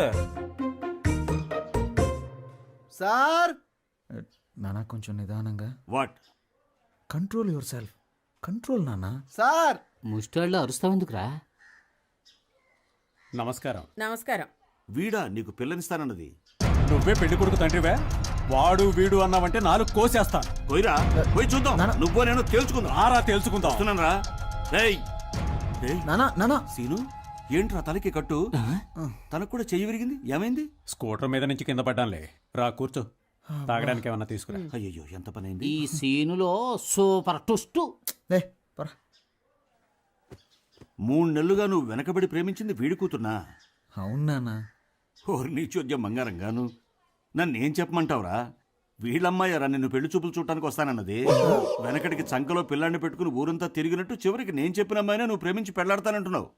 S3: సార్
S2: నానా కొంచెం నిదానంగా.
S9: What?
S2: Control your self. Control నానా.
S3: సార్
S1: ముష్టాళ్ళు అరుస్తావెందుకురా?
S5: నమస్కారం.
S7: నమస్కారం.
S9: వీడా నీకు పిల్లనిస్తానన్నది?
S5: నువ్వే పెళ్లి కొడుకు తండ్రివే. వాడు వీడు అన్నావంటే 4 కోసేస్తాను.
S9: పోయిరా, పోయి చూద్దాం. నువ్వు నేను తేల్చుకుందాం.
S5: ఆరా తేల్చుకుందాం.
S9: వస్తున్నానరా. రేయ్
S2: నానా నానా.
S9: సీను, ఏంట్రా తలకి కట్టు? తనకు కూడా చెయ్యి విరిగింది, ఏమైంది?
S5: స్కూటర్ మీద నుంచి కింద పడ్డానులే. రా కూర్చో, తాగడానికి ఏమన్నా తీసుకురా.
S9: అయ్యో, ఎంత పని అయింది.
S1: ఈ సీనులో సూపర్ ట్విస్ట్.
S9: 3 నెలలుగా నువ్వు వెనకబడి ప్రేమించింది వీడి కూతున్నా?
S2: అవును నానా.
S9: ఓరి నీ చోద్యం బంగారంగాను. నన్నేం చెప్పమంటావురా? వీళ్ళమ్మాయారా నిన్ను పెళ్లి చూపులు చూడటానికి వస్తానన్నది. వెనకటికి చంకలో పిల్లాన్ని పెట్టుకుని ఊరంతా తిరిగినట్టు చివరికి నేను చెప్పిన అమ్మాయినా నువ్వు ప్రేమించి పెళ్లాడతానంటున్నావు.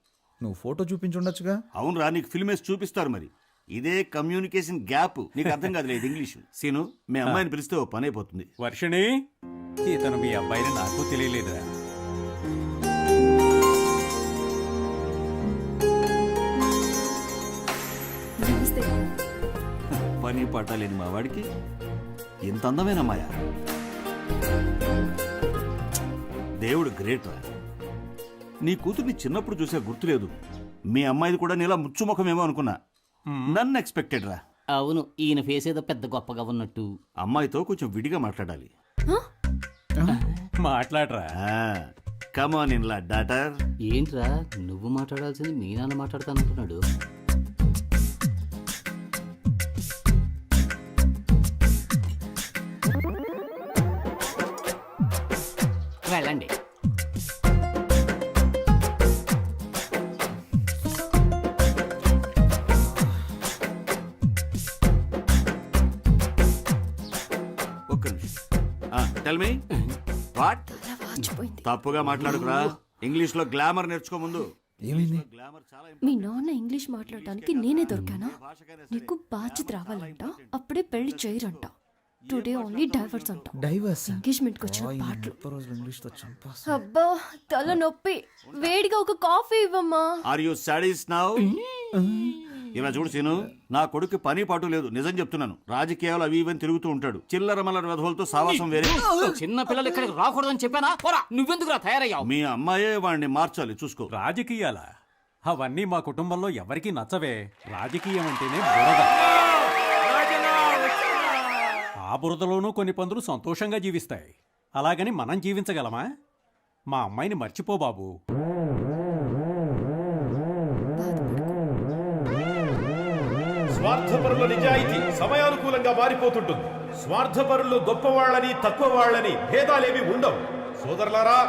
S2: నువ్వు ఫోటో చూపించుండొచ్చుగా.
S9: అవునరా, నీకు ఫిల్మ్ వేసి చూపిస్తారు. మరి ఇదే కమ్యూనికేషన్ గ్యాప్. నీకు అర్థం కాదులేదు ఇంగ్లీష్. సీను, మీ అమ్మాయిని పిలిస్తే ఓ పని అయిపోతుంది.
S5: వర్షిణి, ఇతను మీ అబ్బాయిని నాకు తెలియలేదురా.
S9: పని పాట లేని మా వాడికి ఇంత అందమైన అమ్మాయ. దేవుడు గ్రేట్ రా. నీ కూతుర్ని చిన్నప్పుడు చూసే గుర్తులేదు. మీ అమ్మాయిది కూడా నీలా ముచ్చుముఖమేమో అనుకున్నా. నన్ను ఎక్స్పెక్టెడ్ రా.
S1: అవును, ఈయన ఫేస్ ఏదో పెద్ద గొప్పగా ఉన్నట్టు.
S9: అమ్మాయితో కొంచెం విడిగా మాట్లాడాలి.
S5: మాట్లాడరా.
S9: కమాన్ ఇన్ లా డాటర్.
S1: ఏంట్రా నువ్వు మాట్లాడాల్సింది మీ నాన్న మాట్లాడతానంటున్నాడు. వెళ్ళండి.
S9: ఒక్క నిమిషం. Tell me what? తప్పుగా మాట్లాడుకురా. ఇంగ్లీష్ లో గ్లామర్ నేర్చుకో ముందు.
S2: ఏమైంది?
S9: గ్లామర్ చాలా
S11: మీ నాన్న ఇంగ్లీష్ మాట్లాడటానికి నేనే దొరికానా? నీకు బాధ్యత రావాలంట, అప్పుడే పెళ్లి చేయరంట. టుడే ఓన్లీ డైవర్స్ అంట.
S2: డైవర్స్?
S11: ఎంగేజ్మెంట్ కి వచ్చిన పాటలు.
S2: రోజులు ఇంగ్లీష్ తో చంపాస్.
S11: అబ్బా తల నొప్పి. వేడిగా ఒక కాఫీ ఇవ్వమ్మా.
S9: ఆర్ యు సాడీస్ నౌ? ఇలా చూడు సీను, నా కొడుకు పని పాటు లేదు. నిజం చెప్తున్నాను. రాజకీయాలు అవి ఇవని తిరుగుతూ ఉంటాడు. చిల్లర మల్లర వెధవలతో సావాసం వేరే.
S1: చిన్న పిల్లలు ఇక్కడికి రాకూడదని చెప్పానా? నువ్వెందుకురా తయారయ్యావు?
S9: మీ అమ్మాయే వాడిని మార్చాలి, చూసుకో.
S5: రాజకీయాలా? అవన్నీ మా కుటుంబంలో ఎవరికీ నచ్చవే. రాజకీయం అంటేనే బురద. ఆ బురదలోనూ కొన్ని పందులు సంతోషంగా జీవిస్తాయి. అలాగని మనం జీవించగలమా? మా అమ్మాయిని మర్చిపో బాబు.
S10: స్వార్థపరుల నిజాయితీ సమయానుకూలంగా మారిపోతుంటుంది. స్వార్థపరులు గొప్పవాళ్ళని తక్కువ వాళ్ళని భేదాలేవి ఉండవు. సోదరులారా,